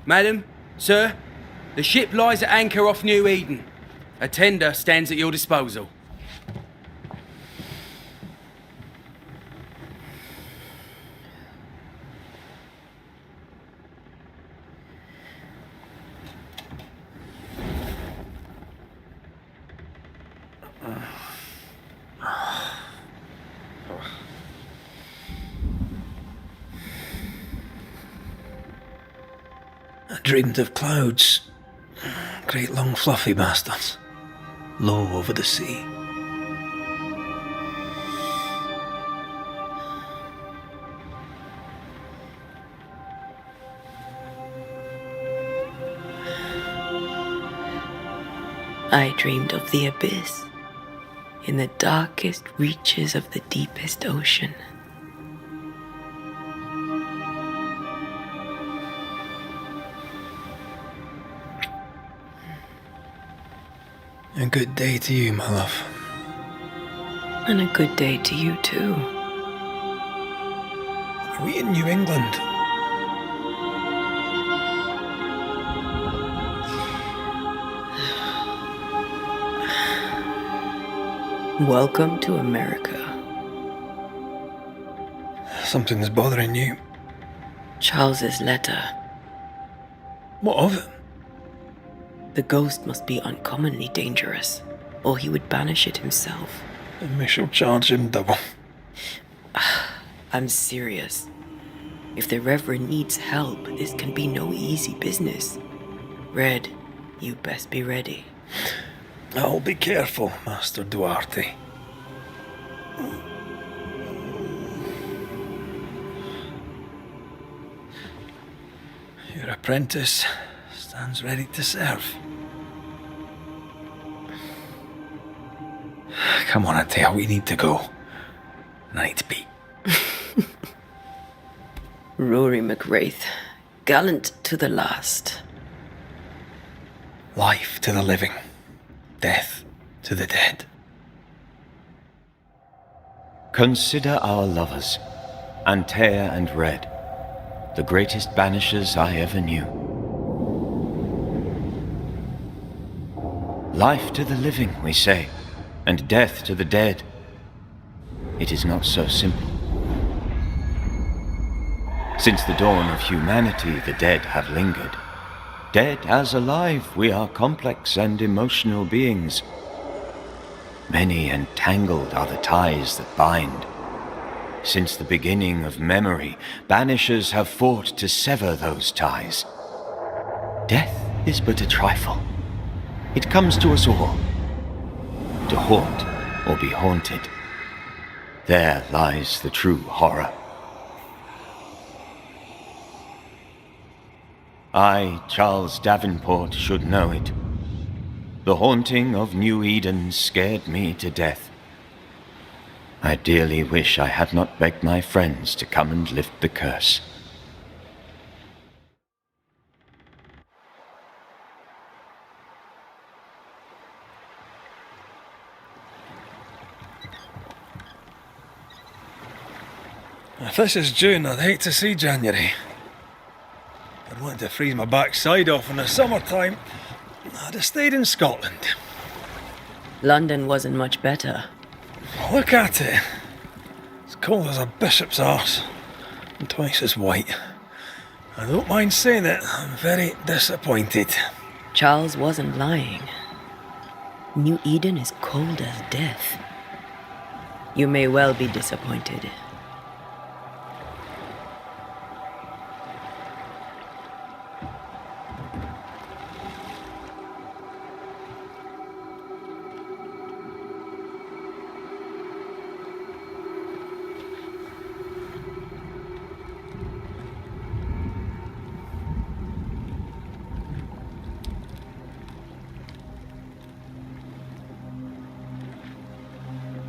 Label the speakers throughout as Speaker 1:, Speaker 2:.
Speaker 1: Madam, sir, the ship lies at anchor off New Eden. A tender stands at your disposal.
Speaker 2: I dreamed of clouds. Great long fluffy bastards. Low over the sea.
Speaker 3: I dreamed of the abyss, in the darkest reaches of the deepest ocean.
Speaker 2: A good day to you, my love.
Speaker 3: And a good day to you too.
Speaker 2: Are we in New England?
Speaker 3: Welcome to America.
Speaker 2: Something's bothering you.
Speaker 3: Charles's letter.
Speaker 2: What of it?
Speaker 3: The ghost must be uncommonly dangerous, or he would banish it himself.
Speaker 2: And we shall charge him double.
Speaker 3: I'm serious. If the Reverend needs help, this can be no easy business. Red, you best be ready.
Speaker 2: I'll be careful, Master Duarte. Your apprentice stands ready to serve. Come on, Adele, we need to go. I need to be.
Speaker 3: Rory McWraith, gallant to the last.
Speaker 2: Life to the living, death to the dead.
Speaker 4: Consider our lovers, Antea and Red, the greatest banishers I ever knew. Life to the living, we say, and death to the dead. It is not so simple. Since the dawn of humanity, the dead have lingered. Dead as alive, we are complex and emotional beings. Many and tangled are the ties that bind. Since the beginning of memory, banishers have fought to sever those ties. Death is but a trifle. It comes to us all. To haunt or be haunted. There lies the true horror. I, Charles Davenport, should know it. The haunting of New Eden scared me to death. I dearly wish I had not begged my friends to come and lift the curse.
Speaker 2: If this is June, I'd hate to see January. I'd want to freeze my backside off in the summertime. I'd have stayed in Scotland.
Speaker 3: London wasn't much better.
Speaker 2: Look at it. It's cold as a bishop's arse. And twice as white. I don't mind saying it, I'm very disappointed.
Speaker 3: Charles wasn't lying. New Eden is cold as death. You may well be disappointed.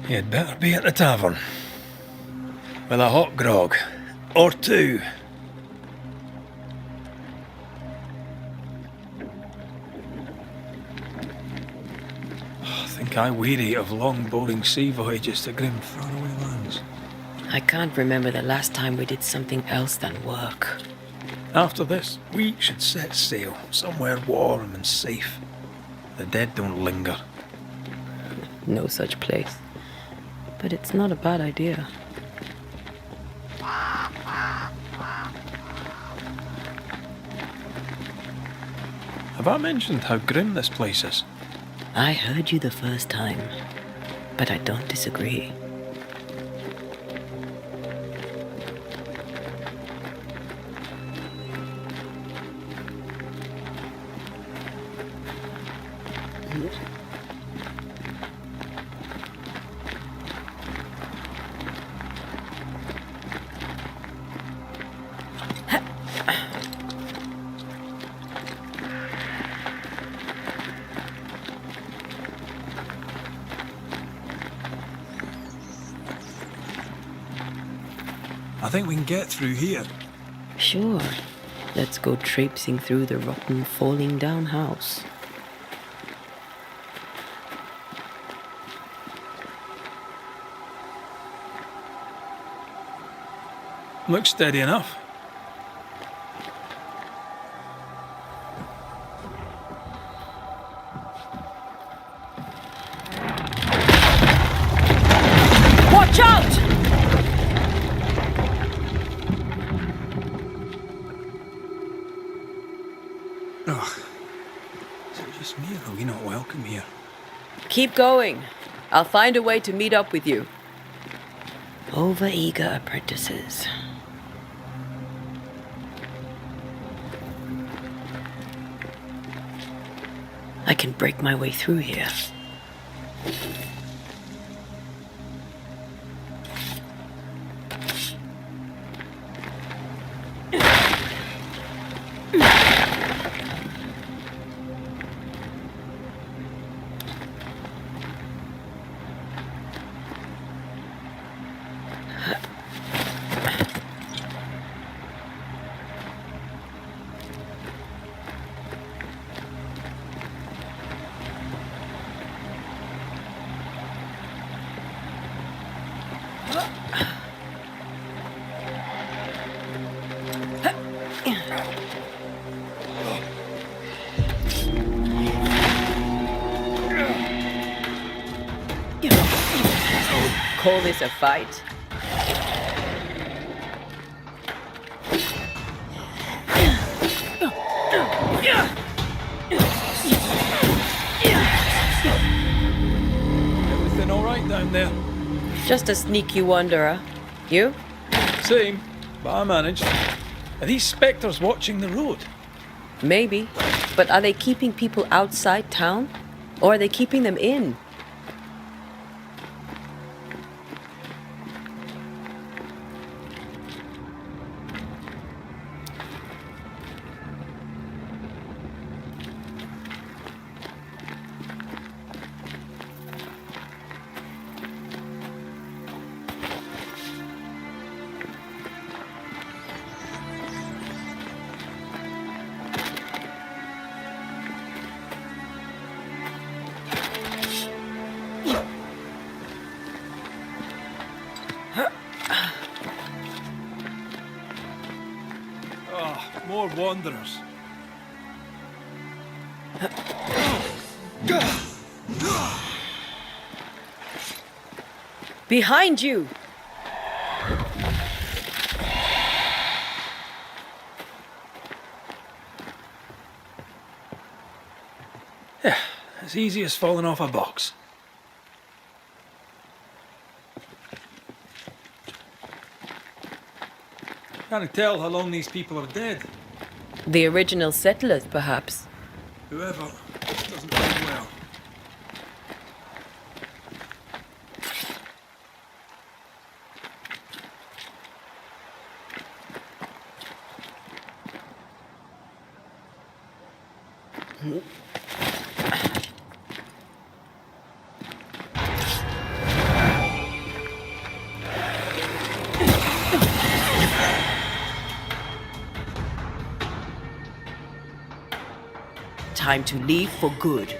Speaker 2: You'd better be at the tavern. With a hot grog. Or two. I think I weary of long, boring sea voyages to grim, faraway lands.
Speaker 3: I can't remember the last time we did something else than work.
Speaker 2: After this, we should set sail somewhere warm and safe. The dead don't linger.
Speaker 3: No such place. But it's not a bad idea.
Speaker 2: Have I mentioned how grim this place is?
Speaker 3: I heard you the first time, but I don't disagree.
Speaker 2: I think we can get through here.
Speaker 3: Sure. Let's go traipsing through the rotten, falling down house.
Speaker 2: Looks steady enough.
Speaker 3: Watch out!
Speaker 2: Ugh. Is it just me or are we not welcome here?
Speaker 3: Keep going. I'll find a way to meet up with you. Over-eager apprentices. I can break my way through here. Call this a fight?
Speaker 2: Everything all right down there?
Speaker 3: Just a sneaky wanderer. You?
Speaker 2: Same, but I managed. Are these spectres watching the road?
Speaker 3: Maybe. But are they keeping people outside town? Or are they keeping them in?
Speaker 2: More wanderers.
Speaker 3: Behind you!
Speaker 2: Yeah, as easy as falling off a box. Can't tell how long these people are dead.
Speaker 3: The original settlers, perhaps.
Speaker 2: Whoever doesn't do well.
Speaker 3: Time to leave for good.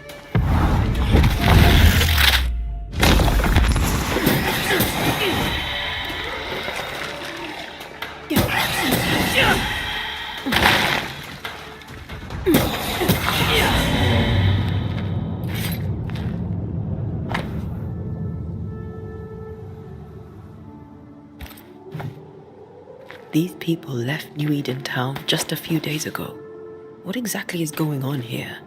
Speaker 3: These people left New Eden Town just a few days ago. What exactly is going on here?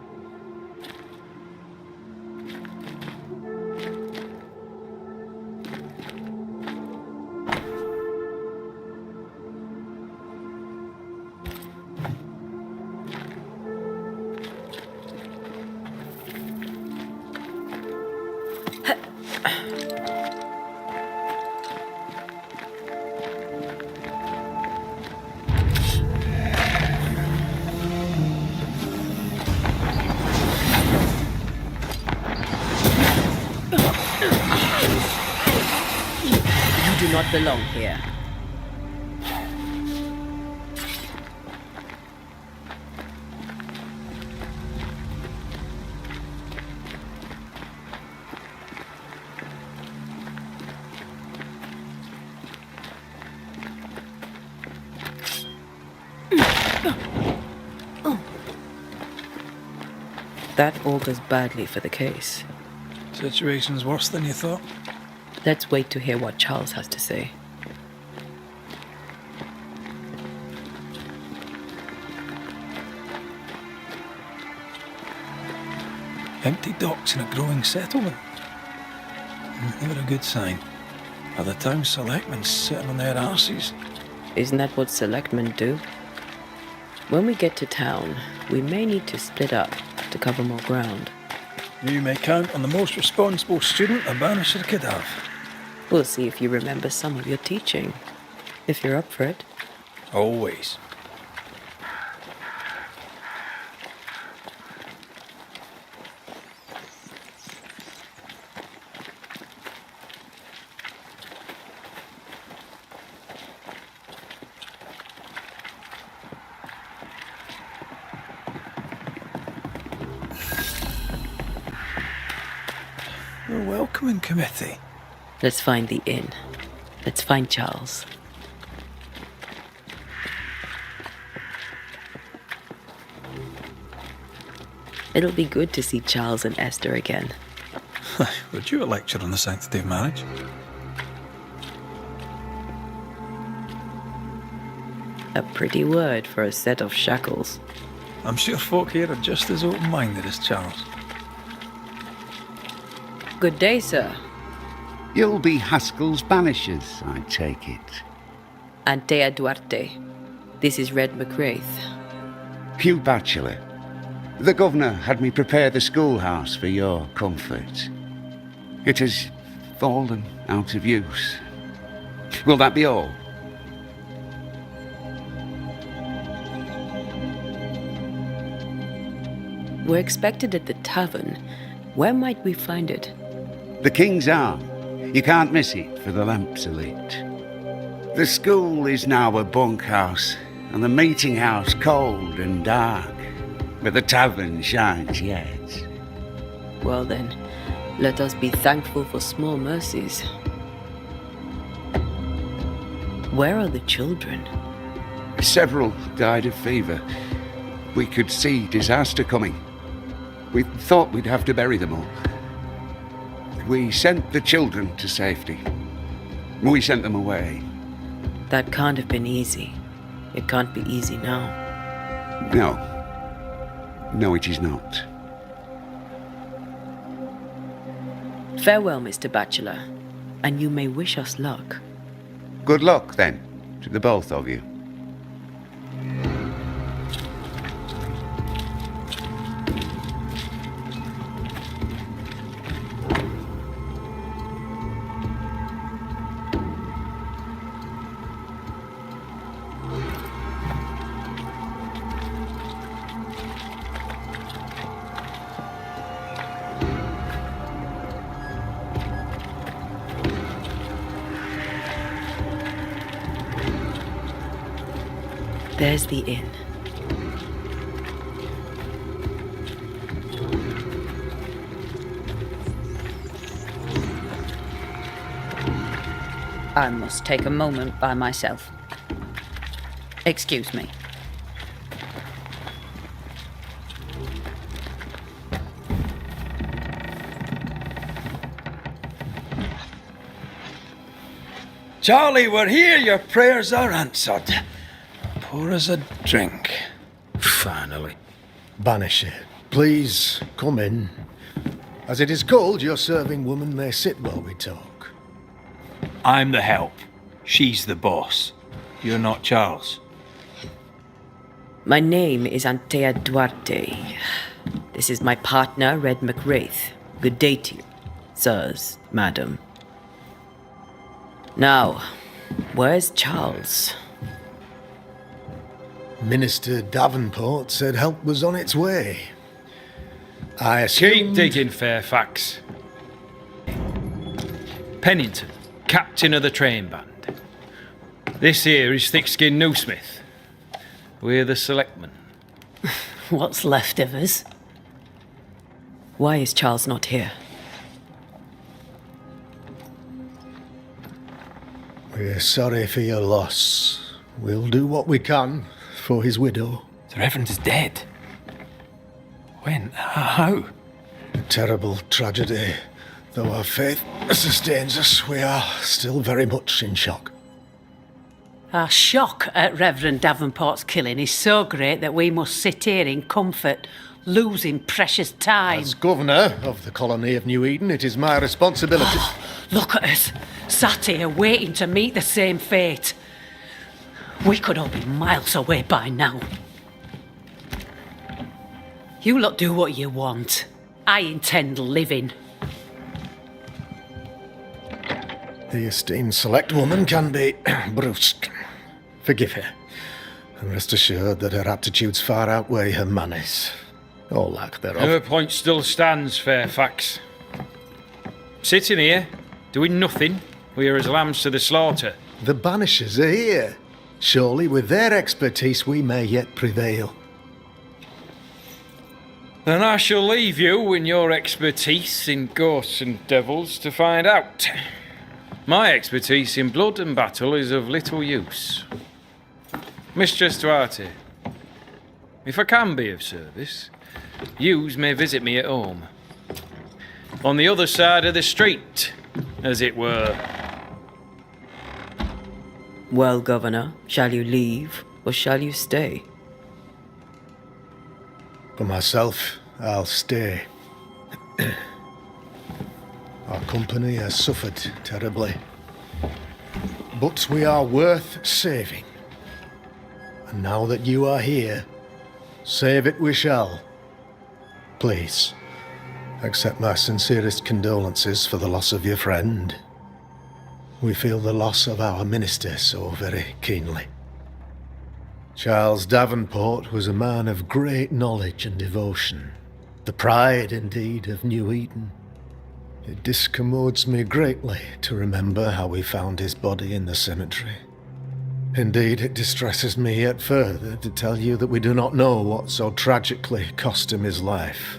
Speaker 3: You do not belong here. That augurs badly for the case.
Speaker 2: Situation's worse than you thought.
Speaker 3: Let's wait to hear what Charles has to say.
Speaker 2: Empty docks in a growing settlement. Never a good sign. Are the town selectmen sitting on their arses?
Speaker 3: Isn't that what selectmen do? When we get to town, we may need to split up to cover more ground.
Speaker 2: You may count on the most responsible student a Banisher could have.
Speaker 3: We'll see if you remember some of your teaching, if you're up for it.
Speaker 2: Always. The welcoming committee.
Speaker 3: Let's find the inn. Let's find Charles. It'll be good to see Charles and Esther again.
Speaker 2: Would you a lecture on the sanctity of marriage?
Speaker 3: A pretty word for a set of shackles.
Speaker 2: I'm sure folk here are just as open-minded as Charles.
Speaker 3: Good day, sir.
Speaker 5: You'll be Haskell's Banishers, I take it.
Speaker 3: Antea Duarte. This is Red McWraith.
Speaker 5: Hugh Batchelor. The governor had me prepare the schoolhouse for your comfort. It has fallen out of use. Will that be all?
Speaker 3: We're expected at the tavern. Where might we find it?
Speaker 5: The King's Arm. You can't miss it, for the lamps are lit. The school is now a bunkhouse, and the meeting house cold and dark, but the tavern shines yet.
Speaker 3: Well then, let us be thankful for small mercies. Where are the children?
Speaker 5: Several died of fever. We could see disaster coming. We thought we'd have to bury them all. We sent the children to safety. We sent them away.
Speaker 3: That can't have been easy. It can't be easy now.
Speaker 5: No. No, it is not.
Speaker 3: Farewell, Mr. Batchelor, and you may wish us luck.
Speaker 5: Good luck, then, to the both of you.
Speaker 3: There's the inn.
Speaker 6: I must take a moment by myself. Excuse me.
Speaker 2: Charlie, we're here. Your prayers are answered. Pour us a drink.
Speaker 1: Finally.
Speaker 7: Banisher, please come in. As it is cold, your serving woman may sit while we talk.
Speaker 2: I'm the help. She's the boss. You're not Charles.
Speaker 3: My name is Antea Duarte. This is my partner, Red McWraith. Good day to you, sirs, madam. Now, where's Charles?
Speaker 7: Minister Davenport said help was on its way. I
Speaker 2: Keep
Speaker 7: assumed...
Speaker 2: digging, Fairfax. Pennington, captain of the train band. This here is Thick-Skinned Newsmith. We're the selectmen.
Speaker 6: What's left of us?
Speaker 3: Why is Charles not here?
Speaker 7: We're sorry for your loss. We'll do what we can for his widow.
Speaker 2: The Reverend is dead. When? How?
Speaker 7: A terrible tragedy. Though our faith sustains us, we are still very much in shock.
Speaker 8: Our shock at Reverend Davenport's killing is so great that we must sit here in comfort, losing precious time.
Speaker 7: As governor of the colony of New Eden, it is my responsibility...
Speaker 8: Look at us, sat here waiting to meet the same fate. We could all be miles away by now. You lot do what you want. I intend living.
Speaker 7: The esteemed select woman can be brusque. Forgive her. And rest assured that her aptitudes far outweigh her manners. Or lack thereof.
Speaker 2: Her point still stands, Fairfax. Sitting here, doing nothing, we are as lambs to the slaughter.
Speaker 7: The Banishers are here. Surely with their expertise we may yet prevail.
Speaker 2: Then I shall leave you and your expertise in ghosts and devils to find out. My expertise in blood and battle is of little use. Mistress Duarte, if I can be of service, yous may visit me at home. On the other side of the street, as it were.
Speaker 3: Well, Governor, shall you leave or shall you stay?
Speaker 7: For myself, I'll stay. Our company has suffered terribly. But we are worth saving. And now that you are here, save it we shall. Please, accept my sincerest condolences for the loss of your friend. We feel the loss of our minister so very keenly. Charles Davenport was a man of great knowledge and devotion, the pride, indeed, of New Eden. It discommodes me greatly to remember how we found his body in the cemetery. Indeed, it distresses me yet further to tell you that we do not know what so tragically cost him his life.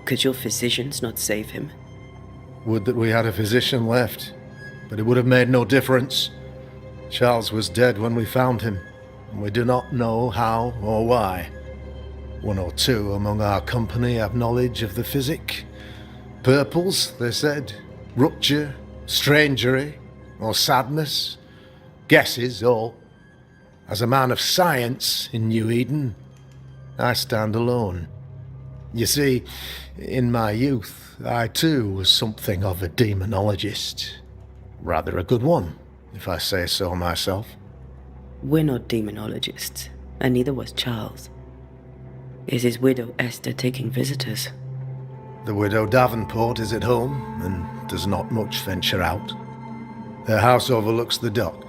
Speaker 3: Could your physicians not save him?
Speaker 7: Would that we had a physician left, but it would have made no difference. Charles was dead when we found him, and we do not know how or why. One or two among our company have knowledge of the physic. Purples, they said, rupture, strangery, or sadness. Guesses, all. As a man of science in New Eden, I stand alone. You see, in my youth, I too was something of a demonologist. Rather a good one, if I say so myself.
Speaker 3: We're not demonologists, and neither was Charles. Is his widow Esther taking visitors?
Speaker 7: The widow Davenport is at home, and does not much venture out. Their house overlooks the dock.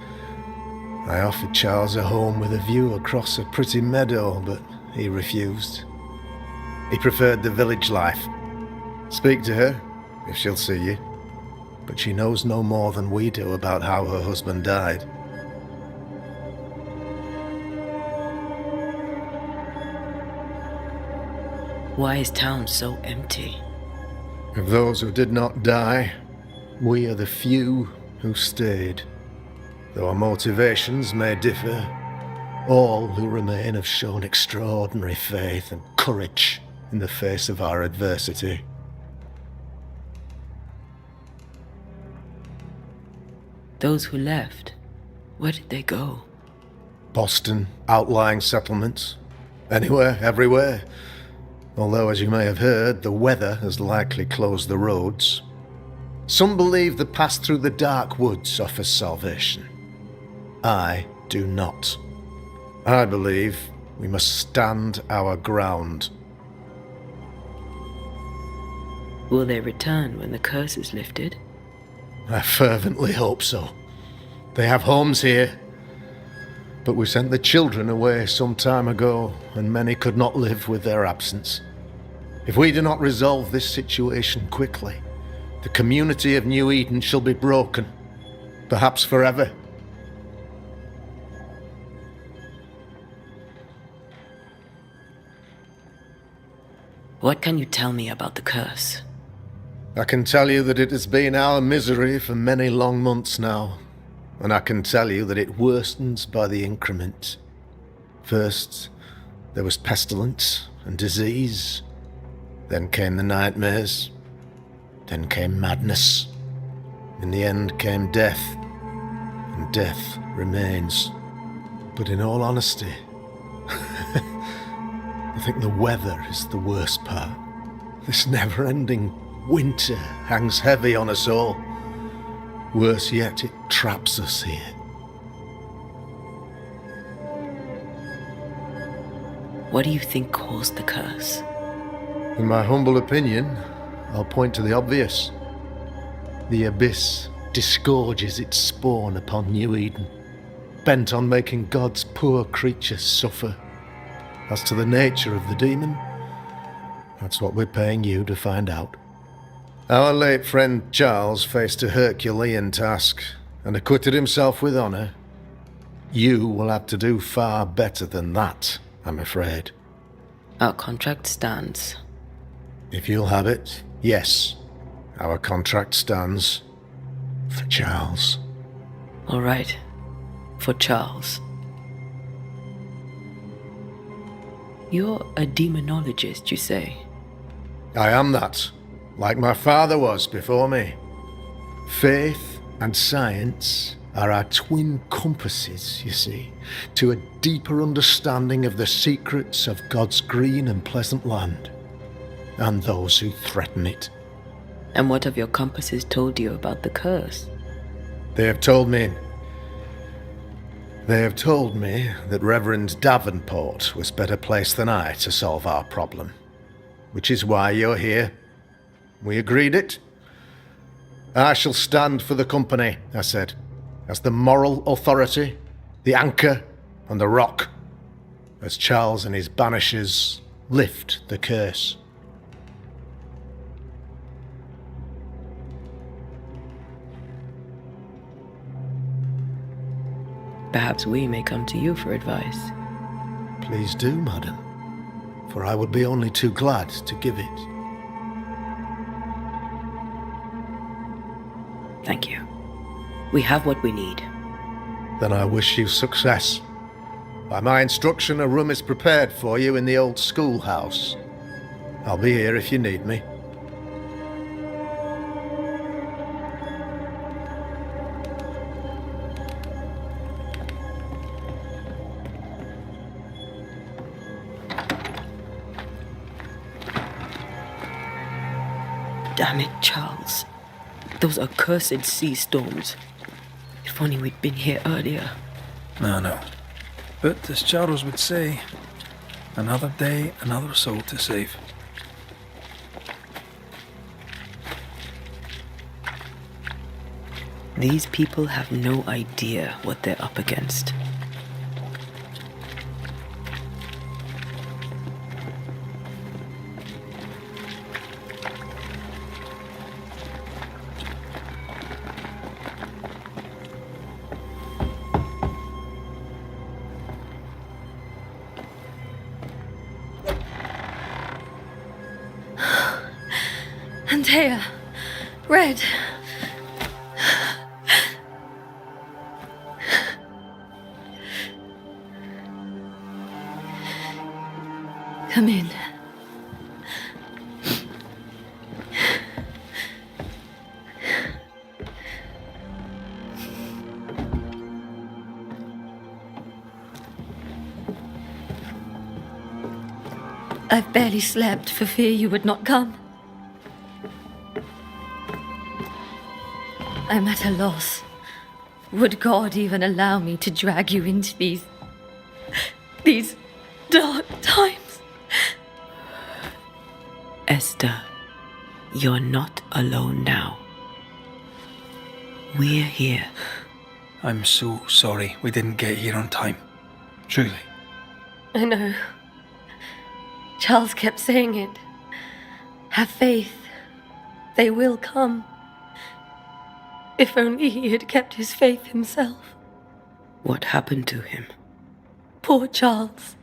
Speaker 7: I offered Charles a home with a view across a pretty meadow, but he refused. He preferred the village life. Speak to her, if she'll see you. But she knows no more than we do about how her husband died.
Speaker 3: Why is town so empty?
Speaker 7: Of those who did not die, we are the few who stayed. Though our motivations may differ, All who remain have shown extraordinary faith and courage in the face of our adversity.
Speaker 3: Those who left, where did they go?
Speaker 7: Boston, outlying settlements. Anywhere, everywhere. Although, as you may have heard, the weather has likely closed the roads. Some believe the path through the dark woods offers salvation. I do not. I believe we must stand our ground.
Speaker 3: Will they return when the curse is lifted?
Speaker 7: I fervently hope so. They have homes here. But we sent the children away some time ago, and many could not live with their absence. If we do not resolve this situation quickly, the community of New Eden shall be broken, perhaps forever.
Speaker 3: What can you tell me about the curse?
Speaker 7: I can tell you that it has been our misery for many long months now, and I can tell you that it worstens by the increment. First, there was pestilence and disease. Then came the nightmares. Then came madness. In the end came death, and death remains. But in all honesty, I think the weather is the worst part. This never-ending winter hangs heavy on us all. Worse yet, it traps us here.
Speaker 3: What do you think caused the curse?
Speaker 7: In my humble opinion, I'll point to the obvious. The abyss disgorges its spawn upon New Eden, bent on making God's poor creatures suffer. As to the nature of the demon, that's what we're paying you to find out. Our late friend Charles faced a Herculean task and acquitted himself with honour. You will have to do far better than that, I'm afraid.
Speaker 3: Our contract stands.
Speaker 7: If you'll have it, yes, our contract stands. For Charles.
Speaker 3: All right. For Charles. You're a demonologist, you say?
Speaker 7: I am that, like my father was before me. Faith and science are our twin compasses, you see, to a deeper understanding of the secrets of God's green and pleasant land, and those who threaten it.
Speaker 3: And what have your compasses told you about the curse?
Speaker 7: They have told me that Reverend Davenport was better placed than I to solve our problem. Which is why you're here. We agreed it. I shall stand for the company, I said, as the moral authority, the anchor, and the rock, as Charles and his Banishers lift the curse.
Speaker 3: Perhaps we may come to you for advice.
Speaker 7: Please do, madam, for I would be only too glad to give it.
Speaker 3: Thank you. We have what we need.
Speaker 7: Then I wish you success. By my instruction, a room is prepared for you in the old schoolhouse. I'll be here if you need me.
Speaker 3: Damn it, Charles. Those accursed sea storms. If only we'd been here earlier.
Speaker 9: No. But as Charles would say, another day, another soul to save.
Speaker 3: These people have no idea what they're up against.
Speaker 10: Antea, Red. I've barely slept for fear you would not come. I'm at a loss. Would God even allow me to drag you into these dark times?
Speaker 3: Esther, you're not alone now. We're here.
Speaker 9: I'm so sorry we didn't get here on time. Truly.
Speaker 10: I know. Charles kept saying it. Have faith. They will come. If only he had kept his faith himself.
Speaker 3: What happened to him?
Speaker 10: Poor Charles.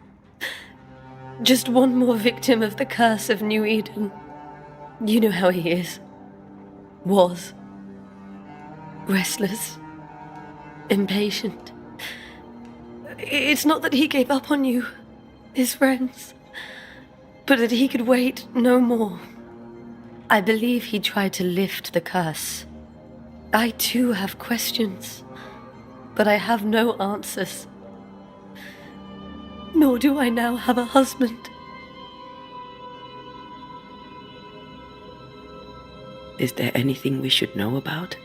Speaker 10: Just one more victim of the curse of New Eden. You know how he is. Was. Restless. Impatient. It's not that he gave up on you, his friends, but that he could wait no more. I believe he tried to lift the curse. I too have questions, but I have no answers. Nor do I now have a husband.
Speaker 3: Is there anything we should know about?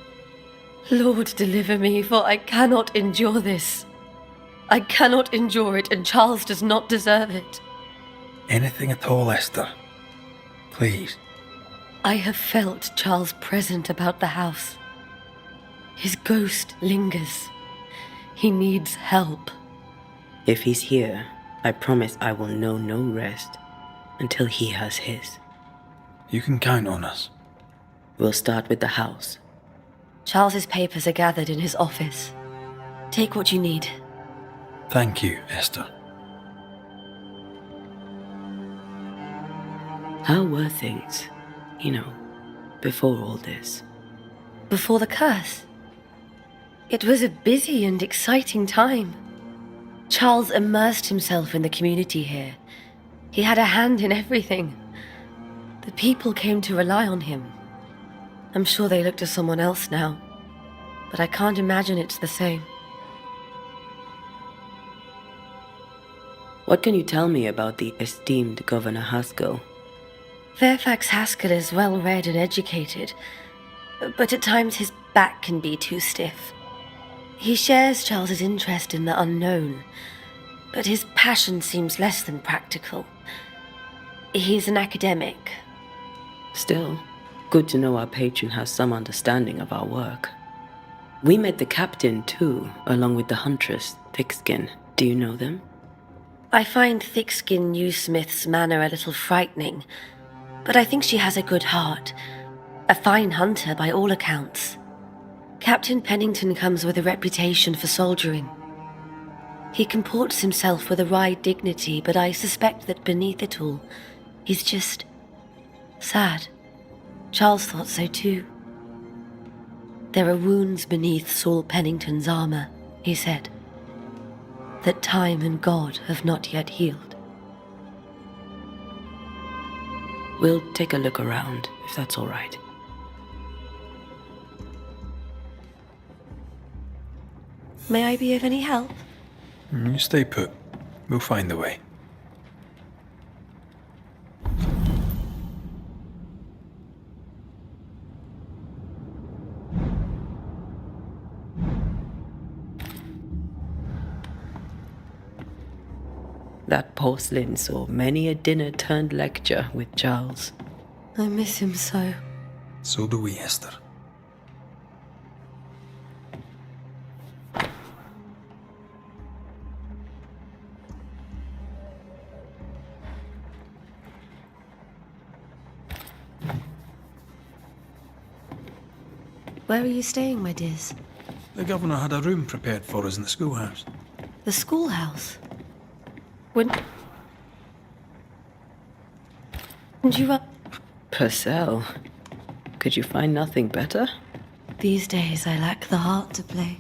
Speaker 10: Lord, deliver me, for I cannot endure this. I cannot endure it, and Charles does not deserve it.
Speaker 9: Anything at all, Esther. Please.
Speaker 10: I have felt Charles present about the house. His ghost lingers. He needs help.
Speaker 3: If he's here, I promise I will know no rest until he has his.
Speaker 9: You can count on us.
Speaker 3: We'll start with the house.
Speaker 10: Charles's papers are gathered in his office. Take what you need.
Speaker 9: Thank you, Esther.
Speaker 3: How were things, before all this?
Speaker 10: Before the curse? It was a busy and exciting time. Charles immersed himself in the community here. He had a hand in everything. The people came to rely on him. I'm sure they look to someone else now, but I can't imagine it's the same.
Speaker 3: What can you tell me about the esteemed Governor Haskell?
Speaker 10: Fairfax Haskell is well read and educated, but at times his back can be too stiff. He shares Charles's interest in the unknown, but his passion seems less than practical. He's an academic.
Speaker 3: Still, good to know our patron has some understanding of our work. We met the captain, too, along with the huntress, Thickskin. Do you know them?
Speaker 10: I find Thickskin Newsmith's manner a little frightening, but I think she has a good heart. A fine hunter by all accounts. Captain Pennington comes with a reputation for soldiering. He comports himself with a wry dignity, but I suspect that beneath it all, he's just sad. Charles thought so too. There are wounds beneath Saul Pennington's armor, he said, that time and God have not yet healed.
Speaker 3: We'll take a look around, if that's all right.
Speaker 10: May I be of any help?
Speaker 9: You stay put. We'll find the way.
Speaker 3: That porcelain saw many a dinner-turned-lecture with Charles.
Speaker 10: I miss him so.
Speaker 9: So do we, Esther.
Speaker 10: Where are you staying, my dears?
Speaker 9: The governor had a room prepared for us in the schoolhouse.
Speaker 10: The schoolhouse? When... And you are...
Speaker 3: Purcell, could you find nothing better?
Speaker 10: These days I lack the heart to play.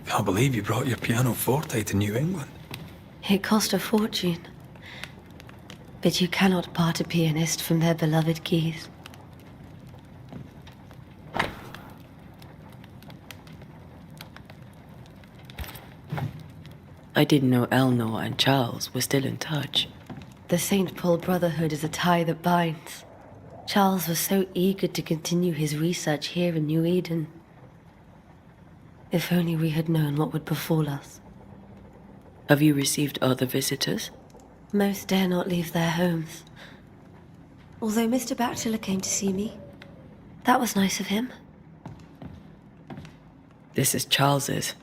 Speaker 9: Can't believe you brought your pianoforte to New England.
Speaker 10: It cost a fortune. But you cannot part a pianist from their beloved keys.
Speaker 3: I didn't know Eleanor and Charles were still in touch.
Speaker 10: the St. Paul Brotherhood is a tie that binds. Charles was so eager to continue his research here in New Eden. If only we had known what would befall us.
Speaker 3: Have you received other visitors?
Speaker 10: Most dare not leave their homes. Although Mr. Bachelor came to see me. That was nice of him.
Speaker 3: This is Charles's.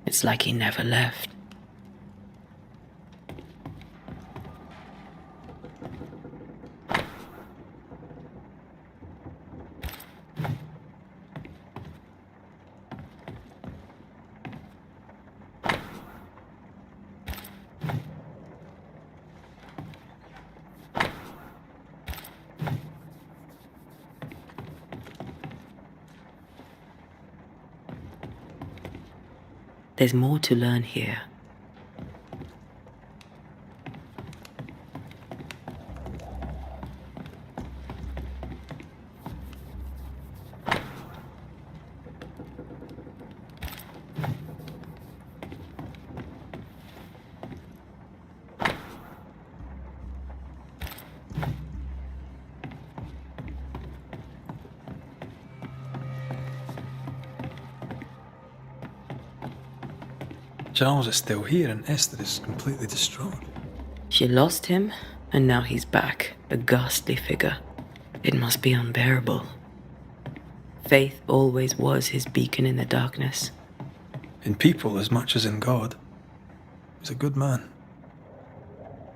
Speaker 3: It's like he never left. There's more to learn here.
Speaker 9: Charles is still here and Esther is completely distraught.
Speaker 3: She lost him, and now he's back, a ghastly figure. It must be unbearable. Faith always was his beacon in the darkness.
Speaker 9: In people as much as in God. He's a good man.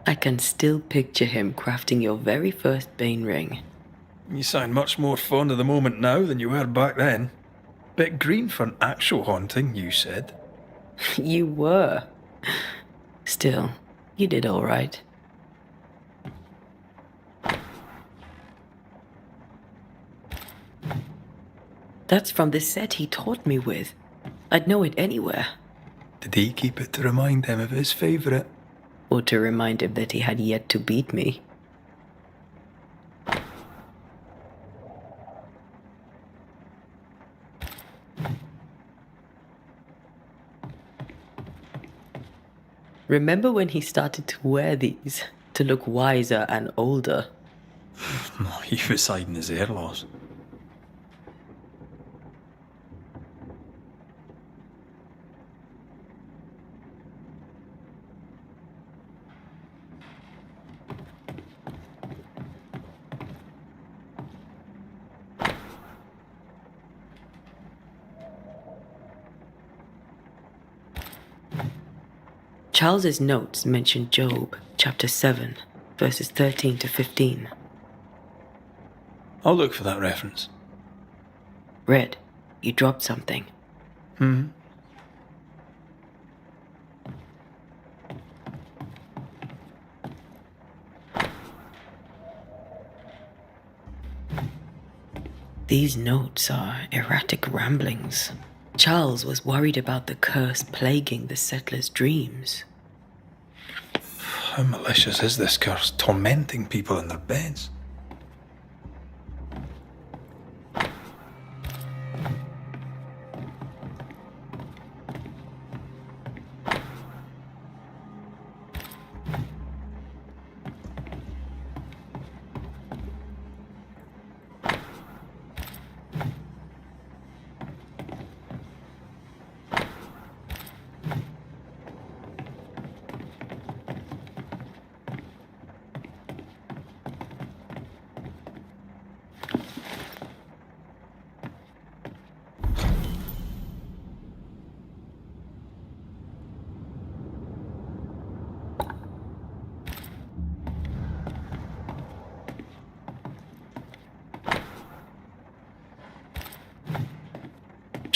Speaker 3: I can still picture him crafting your very first Bane ring.
Speaker 9: You sound much more fond of the moment now than you were back then. Bit green for an actual haunting, you said.
Speaker 3: You were. Still, you did all right. That's from the set he taught me with. I'd know it anywhere.
Speaker 9: Did he keep it to remind him of his favourite?
Speaker 3: Or to remind him that he had yet to beat me. Remember when he started to wear these to look wiser and older?
Speaker 9: He was hiding his hair loss.
Speaker 3: Charles's notes mention Job, chapter 7, verses 13 to 15.
Speaker 9: I'll look for that reference.
Speaker 3: Red, you dropped something. These notes are erratic ramblings. Charles was worried about the curse plaguing the settlers' dreams.
Speaker 9: How malicious is this curse, tormenting people in their beds?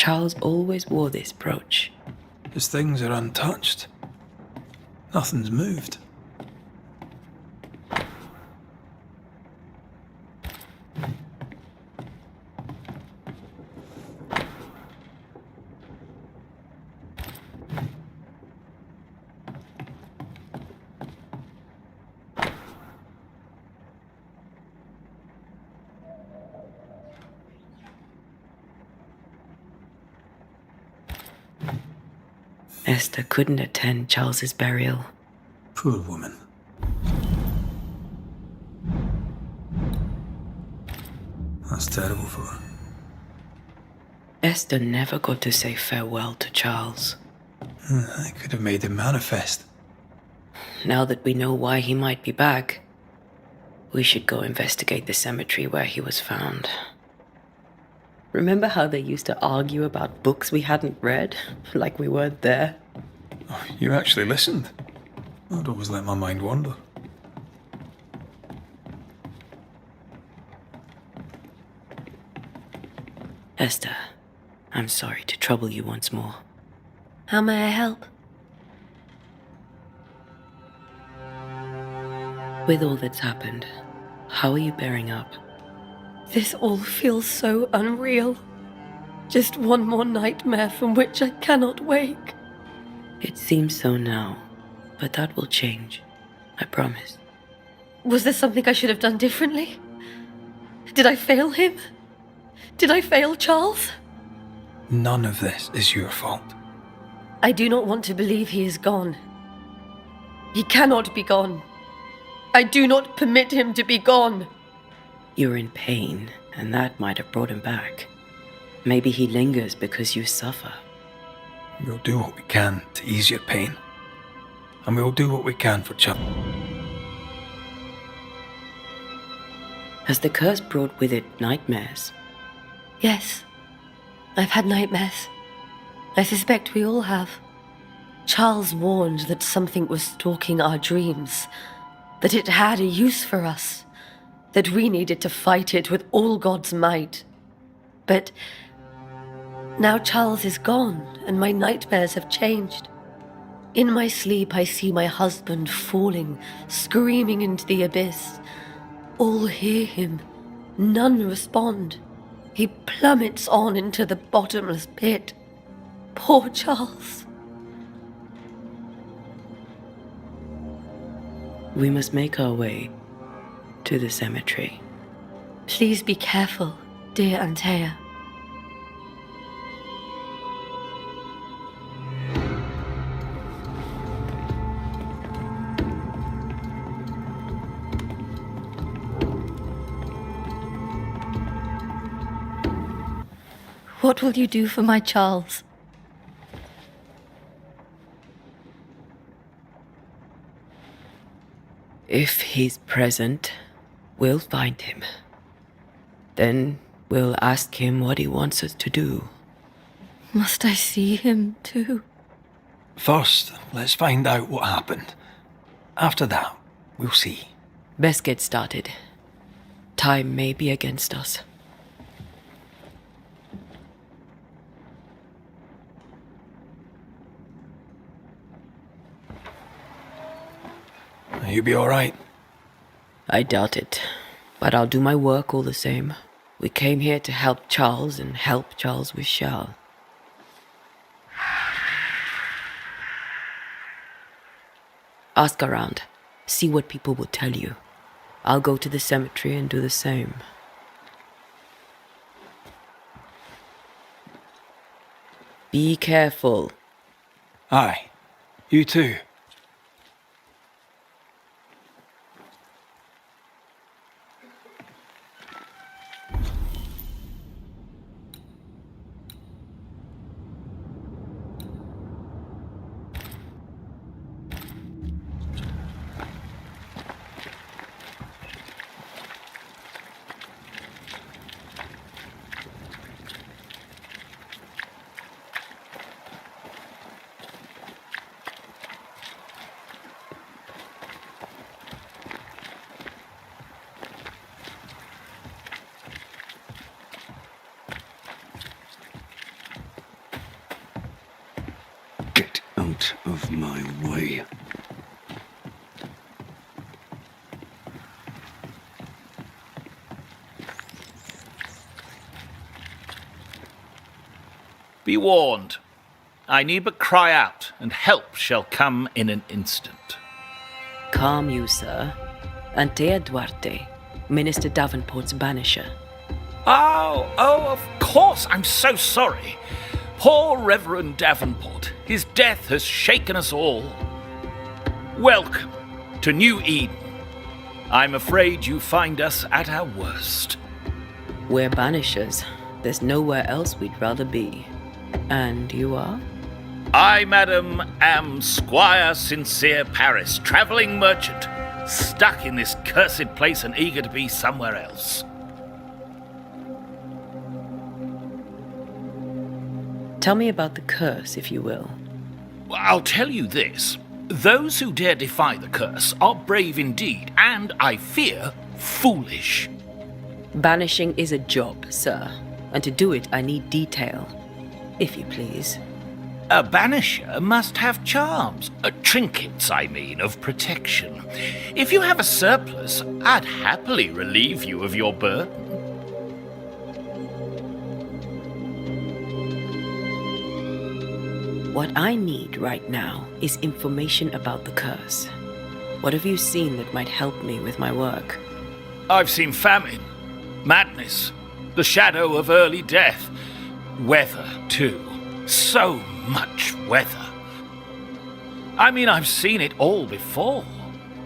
Speaker 3: Charles always wore this brooch.
Speaker 9: His things are untouched. Nothing's moved.
Speaker 3: Esther couldn't attend Charles's burial.
Speaker 9: Poor woman. That's terrible for her.
Speaker 3: Esther never got to say farewell to Charles.
Speaker 9: I could have made him manifest.
Speaker 3: Now that we know why he might be back, we should go investigate the cemetery where he was found. Remember how they used to argue about books we hadn't read? Like we weren't there?
Speaker 9: Oh, you actually listened. I'd always let my mind wander.
Speaker 3: Esther, I'm sorry to trouble you once more.
Speaker 10: How may I help?
Speaker 3: With all that's happened, how are you bearing up?
Speaker 10: This all feels so unreal. Just one more nightmare from which I cannot wake.
Speaker 3: It seems so now, but that will change. I promise.
Speaker 10: Was there something I should have done differently? Did I fail him? Did I fail Charles?
Speaker 9: None of this is your fault.
Speaker 10: I do not want to believe he is gone. He cannot be gone. I do not permit him to be gone.
Speaker 3: You're in pain, and that might have brought him back. Maybe he lingers because you suffer.
Speaker 9: We'll do what we can to ease your pain. And we'll do what we can for Chuck.
Speaker 3: Has the curse brought with it nightmares?
Speaker 10: Yes, I've had nightmares. I suspect we all have. Charles warned that something was stalking our dreams, that it had a use for us, that we needed to fight it with all God's might. But now Charles is gone, and my nightmares have changed. In my sleep, I see my husband falling, screaming into the abyss. All hear him. None respond. He plummets on into the bottomless pit. Poor Charles.
Speaker 3: We must make our way to the cemetery.
Speaker 10: Please be careful, dear Antea. What will you do for my Charles?
Speaker 3: If he's present, we'll find him. Then we'll ask him what he wants us to do.
Speaker 10: Must I see him too?
Speaker 9: First, let's find out what happened. After that, we'll see.
Speaker 3: Best get started. Time may be against us.
Speaker 9: You be all right?
Speaker 3: I doubt it, but I'll do my work all the same. We came here to help Charles, and help Charles we shall. Ask around. See what people will tell you. I'll go to the cemetery and do the same. Be careful.
Speaker 9: Aye. You too.
Speaker 5: Get out of my way.
Speaker 11: Be warned. I need but cry out, and help shall come in an instant.
Speaker 3: Calm you, sir. Antea Duarte, Minister Davenport's banisher.
Speaker 11: Oh, of course, I'm so sorry. Poor Reverend Davenport. His death has shaken us all. Welcome to New Eden. I'm afraid you find us at our worst.
Speaker 3: We're Banishers. There's nowhere else we'd rather be. And you are?
Speaker 11: I, madam, am Squire Sincere Paris, travelling merchant, stuck in this cursed place and eager to be somewhere else.
Speaker 3: Tell me about the curse, if you will.
Speaker 11: Well, I'll tell you this. Those who dare defy the curse are brave indeed, and, I fear, foolish.
Speaker 3: Banishing is a job, sir. And to do it, I need detail. If you please.
Speaker 11: A banisher must have charms. Trinkets, I mean, of protection. If you have a surplus, I'd happily relieve you of your burden.
Speaker 3: What I need right now is information about the curse. What have you seen that might help me with my work?
Speaker 11: I've seen famine, madness, the shadow of early death, weather, too. So much weather. I mean, I've seen it all before,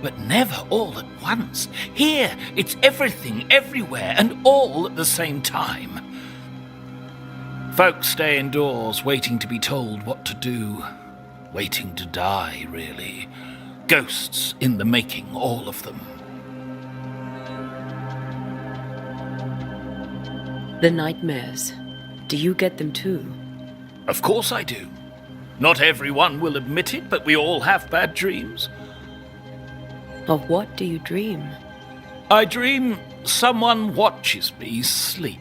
Speaker 11: but never all at once. Here, it's everything, everywhere, and all at the same time. Folks stay indoors, waiting to be told what to do. Waiting to die, really. Ghosts in the making, all of them.
Speaker 3: The nightmares. Do you get them too?
Speaker 11: Of course I do. Not everyone will admit it, but we all have bad dreams.
Speaker 3: Of what do you dream?
Speaker 11: I dream someone watches me sleep.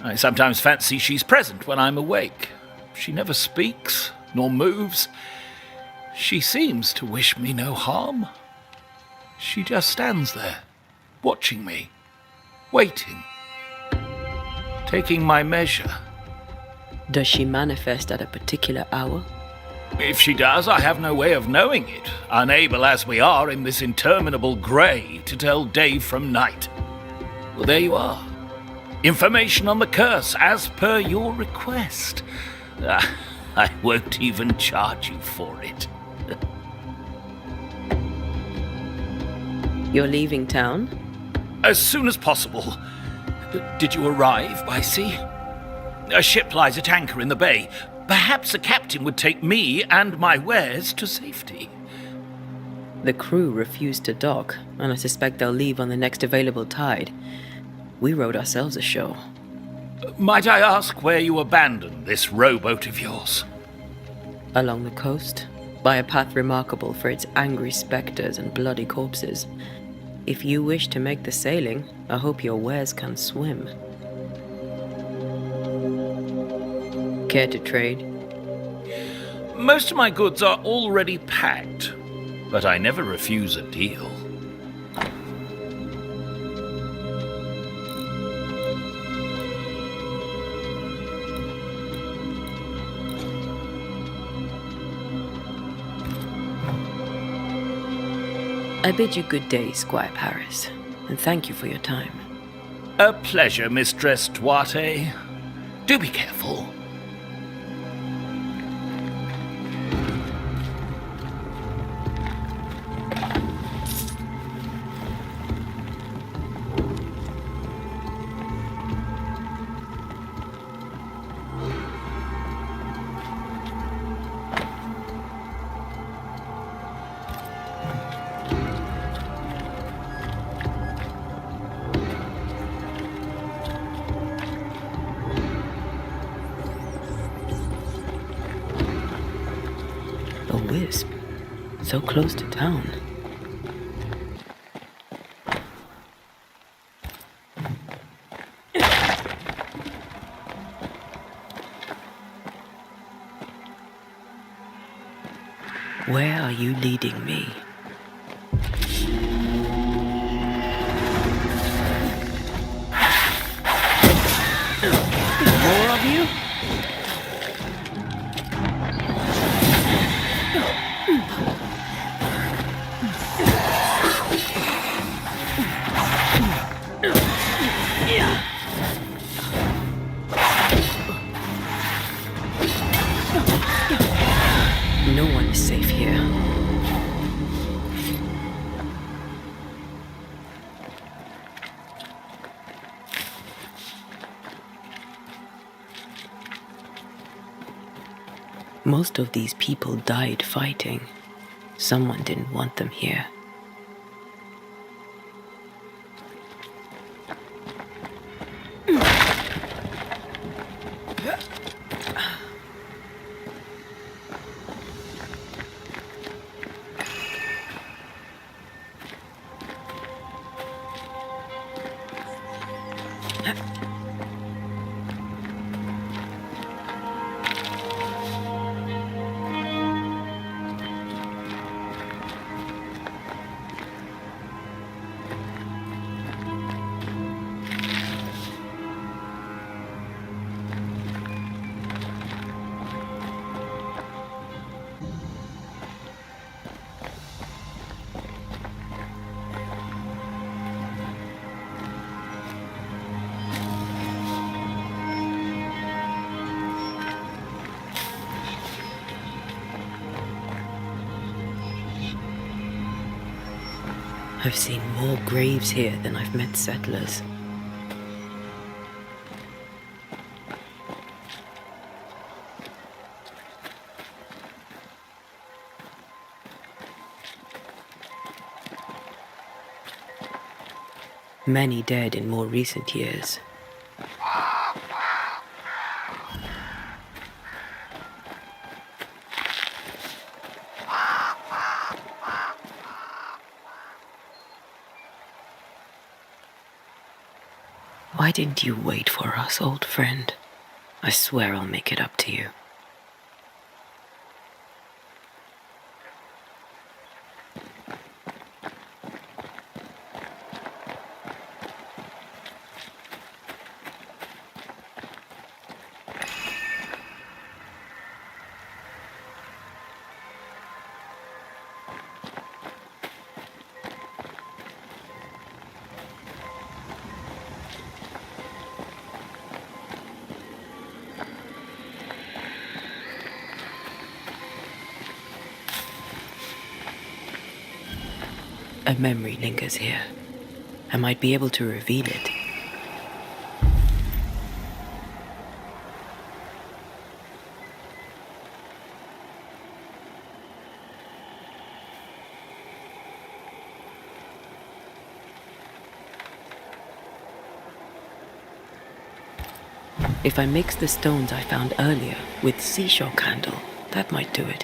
Speaker 11: I sometimes fancy she's present when I'm awake. She never speaks, nor moves. She seems to wish me no harm. She just stands there, watching me, waiting, taking my measure.
Speaker 3: Does she manifest at a particular hour?
Speaker 11: If she does, I have no way of knowing it, unable as we are in this interminable grey to tell day from night. Well, there you are. Information on the curse, as per your request. I won't even charge you for it.
Speaker 3: You're leaving town?
Speaker 11: As soon as possible. Did you arrive by sea? A ship lies at anchor in the bay. Perhaps a captain would take me and my wares to safety.
Speaker 3: The crew refused to dock, and I suspect they'll leave on the next available tide. We rowed ourselves ashore.
Speaker 11: Might I ask where you abandoned this rowboat of yours?
Speaker 3: Along the coast, by a path remarkable for its angry specters and bloody corpses. If you wish to make the sailing, I hope your wares can swim. Care to trade?
Speaker 11: Most of my goods are already packed, but I never refuse a deal.
Speaker 3: I bid you good day, Squire Paris, and thank you for your time.
Speaker 11: A pleasure, Mistress Duarte. Do be careful.
Speaker 3: A wisp, so close to town. Where are you leading me?
Speaker 8: More of you?
Speaker 3: No one is safe here. Most of these people died fighting. Someone didn't want them here. I've seen more graves here than I've met settlers. Many dead in more recent years. Why didn't you wait for us, old friend? I swear I'll make it up to you. A memory lingers here. I might be able to reveal it. If I mix the stones I found earlier with seashore candle, that might do it.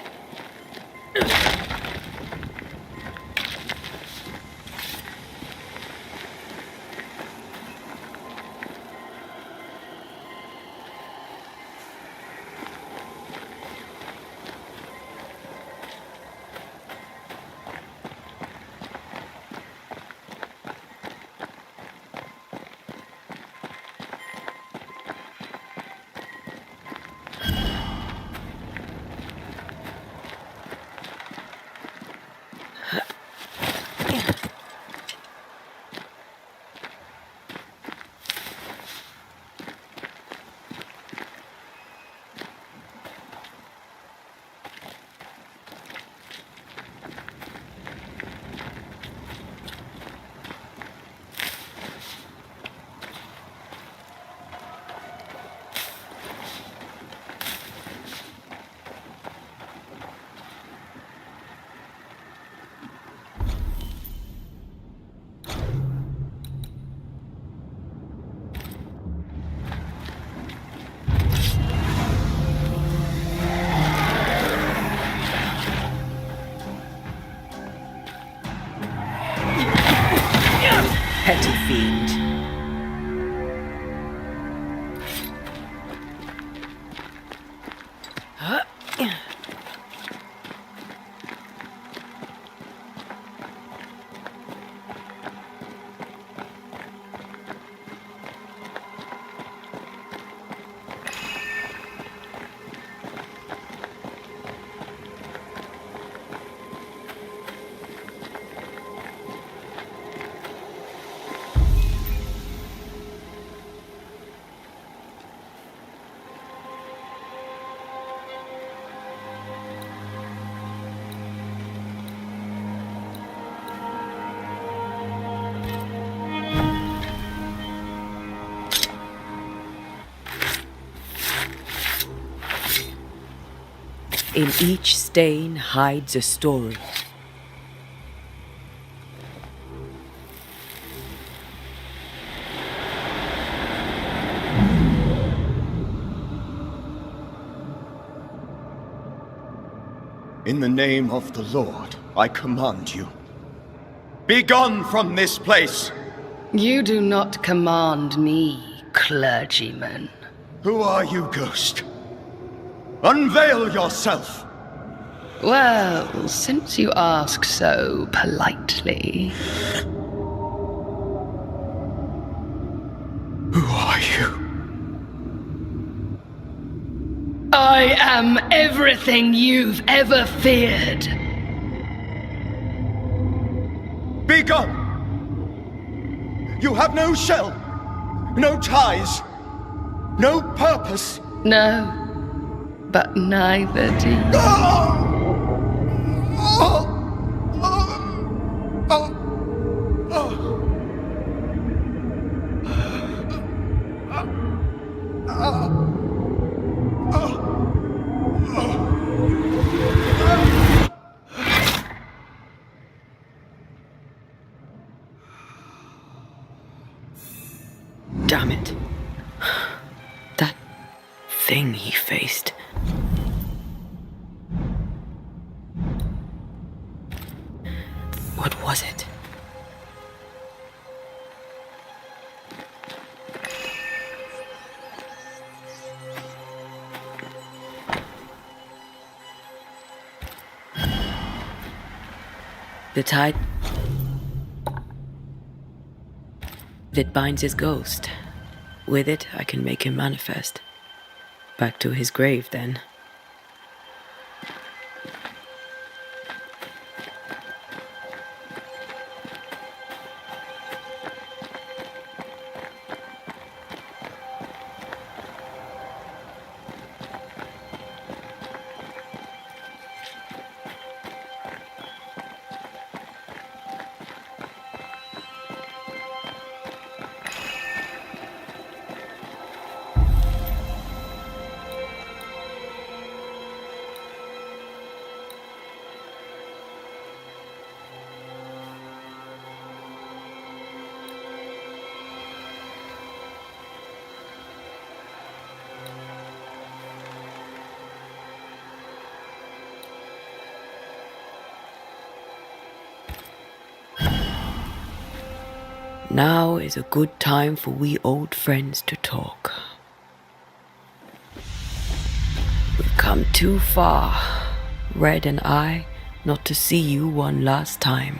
Speaker 3: Petty fiend. In each stain hides a story.
Speaker 4: In the name of the Lord, I command you. Be gone from this place!
Speaker 12: You do not command me, clergyman.
Speaker 4: Who are you, ghost? Unveil yourself!
Speaker 12: Well, since you ask so politely.
Speaker 4: Who are you?
Speaker 12: I am everything you've ever feared.
Speaker 4: Be gone! You have no shell, no ties, no purpose.
Speaker 12: No, but neither do you.
Speaker 3: Damn it. That thing he faced. What was it? The tide that binds his ghost. With it, I can make him manifest. Back to his grave, then. Now is a good time for we old friends to talk. We've come too far, Red and I, not to see you one last time.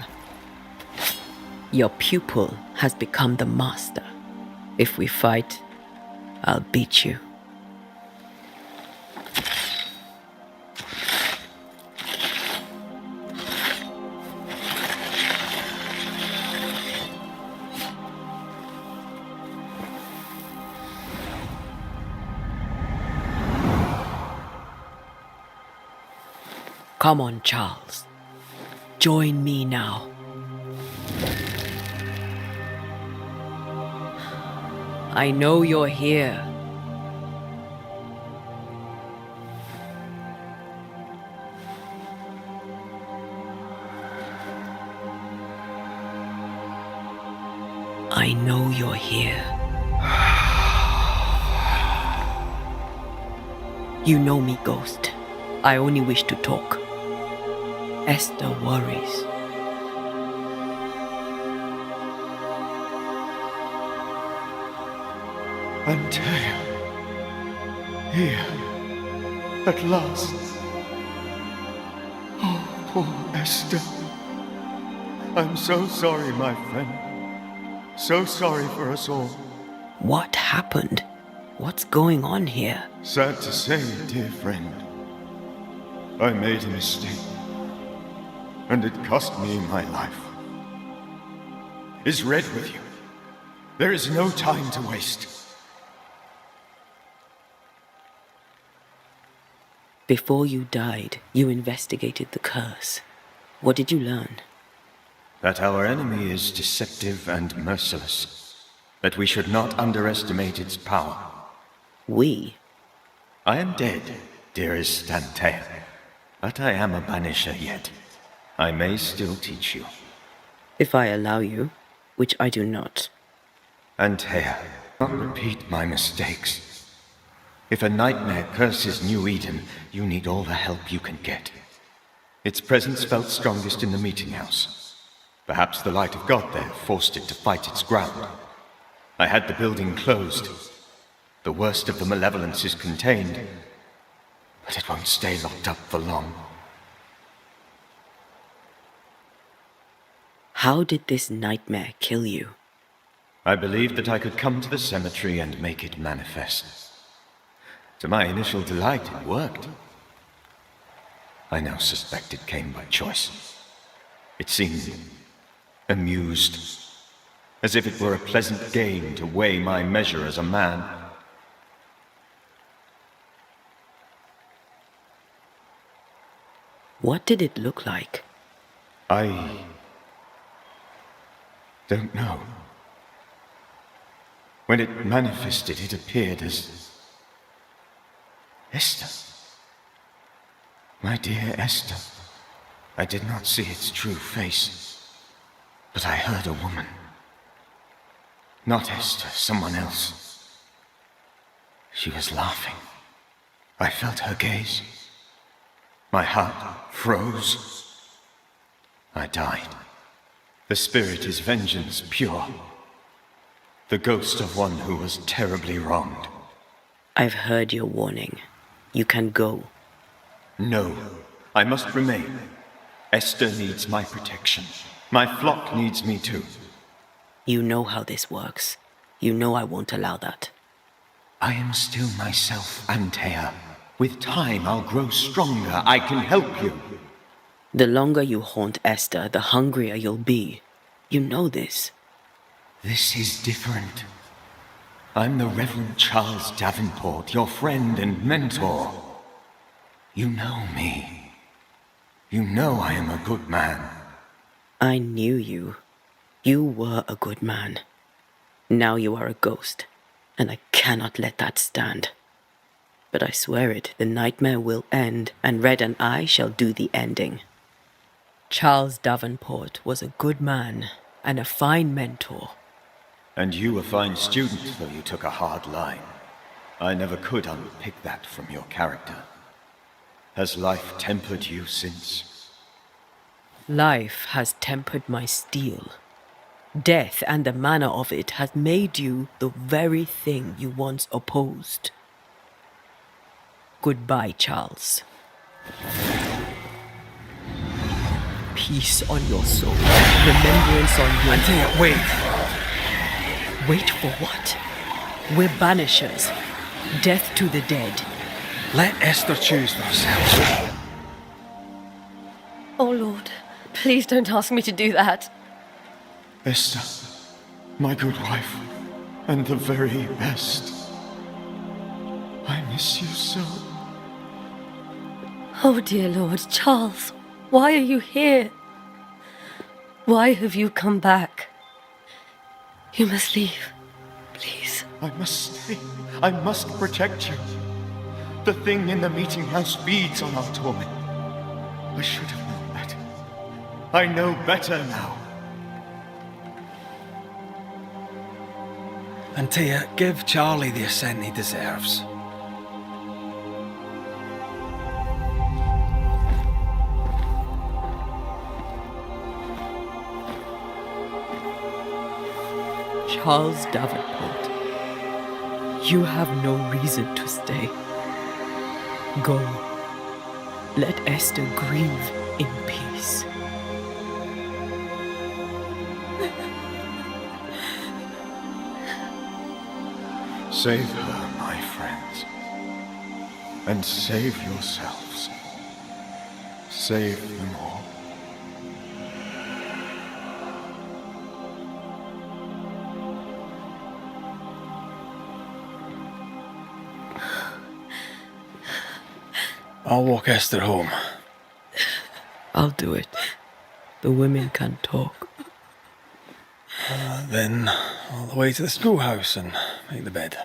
Speaker 3: Your pupil has become the master. If we fight, I'll beat you. Come on, Charles. Join me now. I know you're here. I know you're here. You know me, Ghost. I only wish to talk. Esther worries.
Speaker 4: Antea. Here. At last. Oh, poor Esther. I'm so sorry, my friend. So sorry for us all.
Speaker 3: What happened? What's going on here?
Speaker 4: Sad to say, dear friend. I made a mistake. And it cost me my life. Is Red with you? There is no time to waste.
Speaker 3: Before you died, you investigated the curse. What did you learn?
Speaker 4: That our enemy is deceptive and merciless. That we should not underestimate its power.
Speaker 3: We?
Speaker 4: I am dead, dearest Antea. But I am a banisher yet. I may still teach you.
Speaker 3: If I allow you, which I do not.
Speaker 4: Antea, not repeat my mistakes. If a nightmare curses New Eden, you need all the help you can get. Its presence felt strongest in the meeting house. Perhaps the light of God there forced it to fight its ground. I had the building closed. The worst of the malevolence is contained, but it won't stay locked up for long.
Speaker 3: How did this nightmare kill you?
Speaker 4: I believed that I could come to the cemetery and make it manifest. To my initial delight, it worked. I now suspect it came by choice. It seemed amused, as if it were a pleasant game to weigh my measure as a man.
Speaker 3: What did it look like?
Speaker 4: I don't know. When it manifested, it appeared as Esther. My dear Esther. I did not see its true face, but I heard a woman. Not Esther, someone else. She was laughing. I felt her gaze. My heart froze. I died. The spirit is vengeance pure. The ghost of one who was terribly wronged.
Speaker 3: I've heard your warning. You can go.
Speaker 4: No, I must remain. Esther needs my protection. My flock needs me too.
Speaker 3: You know how this works. You know I won't allow that.
Speaker 4: I am still myself, Antea. With time, I'll grow stronger. I can help you.
Speaker 3: The longer you haunt Esther, the hungrier you'll be. You know this.
Speaker 4: This is different. I'm the Reverend Charles Davenport, your friend and mentor. You know me. You know I am a good man.
Speaker 3: I knew you. You were a good man. Now you are a ghost, and I cannot let that stand. But I swear it, the nightmare will end, and Red and I shall do the ending. Charles Davenport was a good man and a fine mentor.
Speaker 4: And you a fine student, though you took a hard line. I never could unpick that from your character. Has life tempered you since?
Speaker 3: Life has tempered my steel. Death and the manner of it has made you the very thing you once opposed. Goodbye, Charles. Peace on your soul. Remembrance on your...
Speaker 9: Antea, wait.
Speaker 3: Wait for what? We're banishers. Death to the dead.
Speaker 9: Let Esther choose for herself.
Speaker 10: Oh, Lord, please don't ask me to do that.
Speaker 4: Esther, my good wife, and the very best. I miss you so.
Speaker 10: Oh, dear Lord, Charles, why are you here? Why have you come back? You must leave, please.
Speaker 4: I must stay. I must protect you. The thing in the meeting house feeds on our torment. I should have known better. I know better now.
Speaker 9: Antea, give Charlie the ascent he deserves.
Speaker 3: Charles Davenport, you have no reason to stay. Go. Let Esther grieve in peace.
Speaker 4: Save her, my friends. And save yourselves. Save them all.
Speaker 9: I'll walk Esther home.
Speaker 3: I'll do it. The women can talk.
Speaker 9: Then all the way to the schoolhouse and make the bed.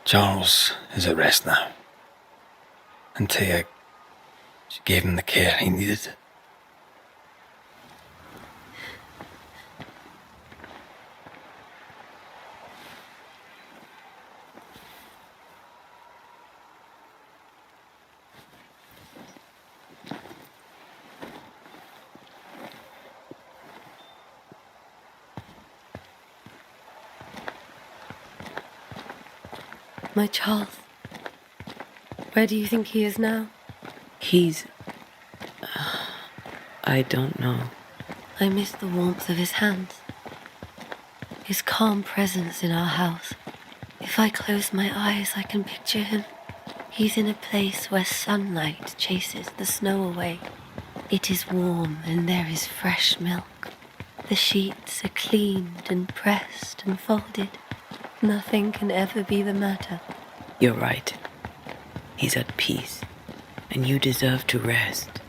Speaker 9: Charles is at rest now. And Taya, she gave him the care he needed.
Speaker 10: My Charles. Where do you think he is now?
Speaker 3: He's... I don't know.
Speaker 10: I miss the warmth of his hands. His calm presence in our house. If I close my eyes, I can picture him. He's in a place where sunlight chases the snow away. It is warm and there is fresh milk. The sheets are cleaned and pressed and folded. Nothing can ever be the matter.
Speaker 3: You're right. He's at peace, and you deserve to rest.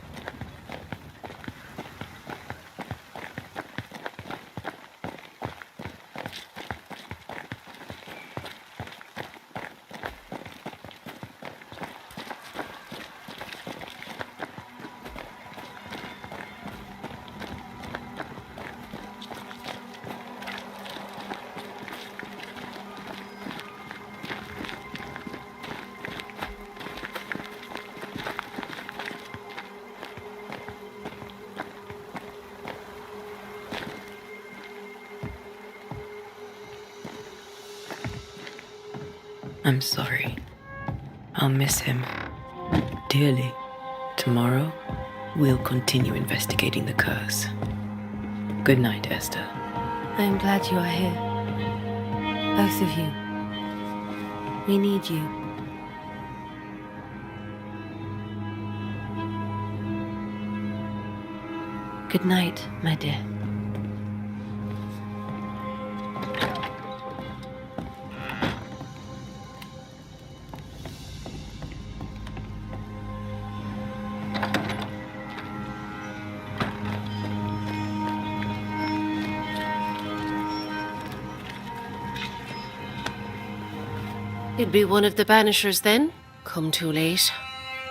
Speaker 3: I'm sorry. I'll miss him dearly. Tomorrow, we'll continue investigating the curse. Good night, Esther.
Speaker 10: I am glad you are here. Both of you. We need you. Good night, my dear.
Speaker 13: You'd be one of the Banishers then? Come too late.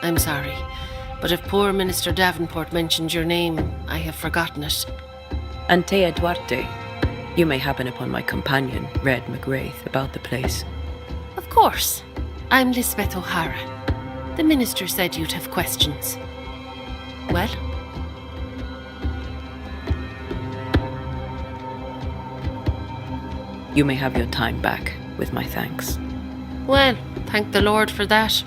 Speaker 13: I'm sorry. But if poor Minister Davenport mentioned your name, I have forgotten it.
Speaker 3: Antea Duarte. You may happen upon my companion, Red McGrath, about the place.
Speaker 13: Of course. I'm Lisbeth O'Hara. The minister said you'd have questions. Well?
Speaker 3: You may have your time back, with my thanks.
Speaker 13: Well, thank the Lord for that.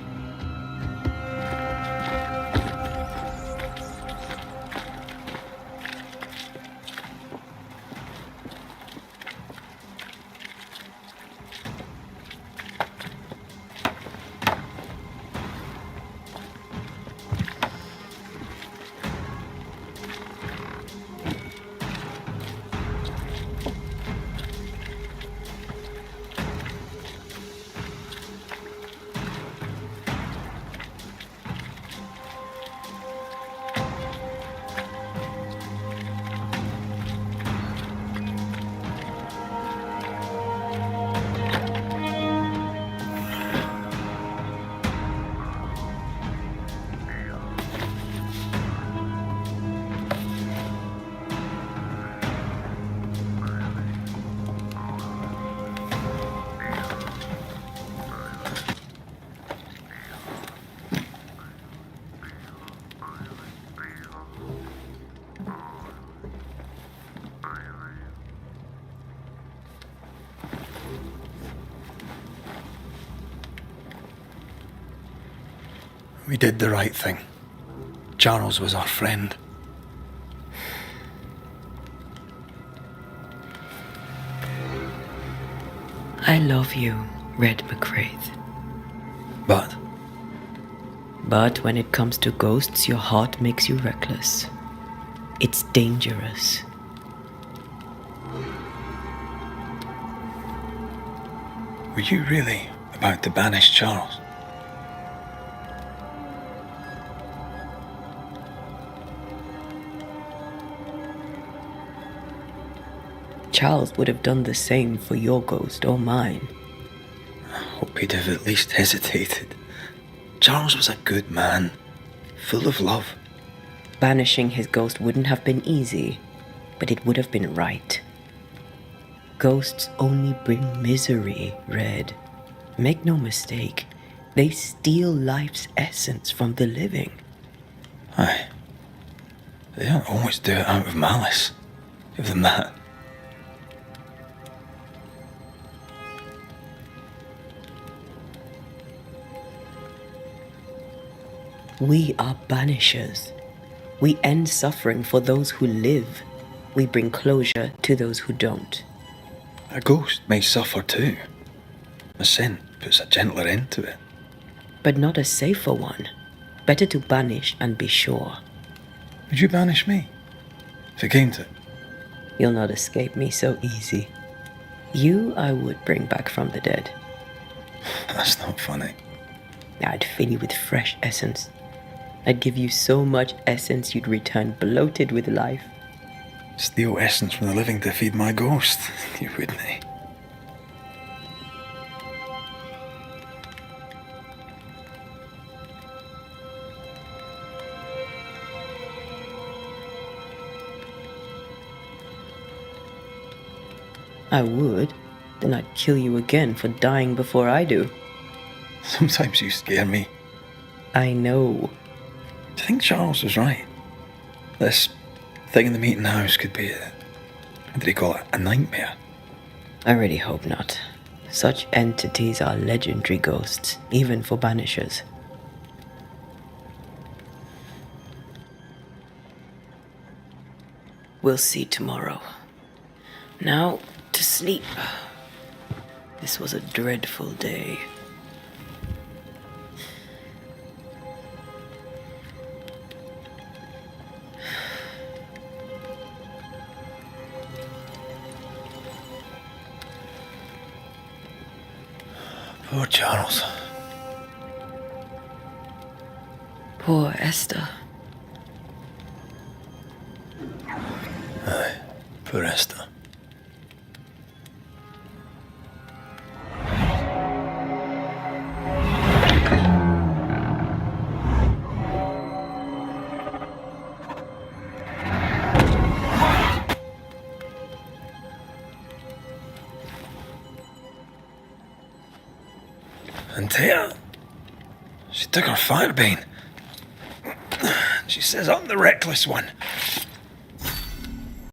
Speaker 9: We did the right thing. Charles was our friend.
Speaker 3: I love you, Red McGrath.
Speaker 9: But
Speaker 3: when it comes to ghosts, your heart makes you reckless. It's dangerous.
Speaker 9: were you really about to banish Charles?
Speaker 3: Charles would have done the same for your ghost or mine.
Speaker 9: I hope he'd have at least hesitated. Charles was a good man, full of love.
Speaker 3: Banishing his ghost wouldn't have been easy, but it would have been right. Ghosts only bring misery, Red. Make no mistake, they steal life's essence from the living.
Speaker 9: Aye. They don't always do it out of malice. Give them that.
Speaker 3: We are banishers. We end suffering for those who live. We bring closure to those who don't.
Speaker 9: A ghost may suffer too. A sin puts a gentler end to it.
Speaker 3: But not a safer one. Better to banish and be sure.
Speaker 9: Would you banish me? If it came to it?
Speaker 3: You'll not escape me so easy. You I would bring back from the dead.
Speaker 9: That's not funny.
Speaker 3: I'd fill you with fresh essence. I'd give you so much essence you'd return bloated with life.
Speaker 9: Steal essence from the living to feed my ghost. You wouldn't, eh?
Speaker 3: I would. Then I'd kill you again for dying before I do.
Speaker 9: Sometimes you scare me.
Speaker 3: I know.
Speaker 9: Do you think Charles was right? This thing in the meeting house could be what did he call it? A nightmare?
Speaker 3: I really hope not. Such entities are legendary ghosts, even for banishers. We'll see tomorrow. Now, to sleep. This was a dreadful day.
Speaker 9: Poor Charles.
Speaker 3: Poor Esther.
Speaker 9: Aye, poor Esther. And Tia, she took her firebane. She says I'm the reckless one.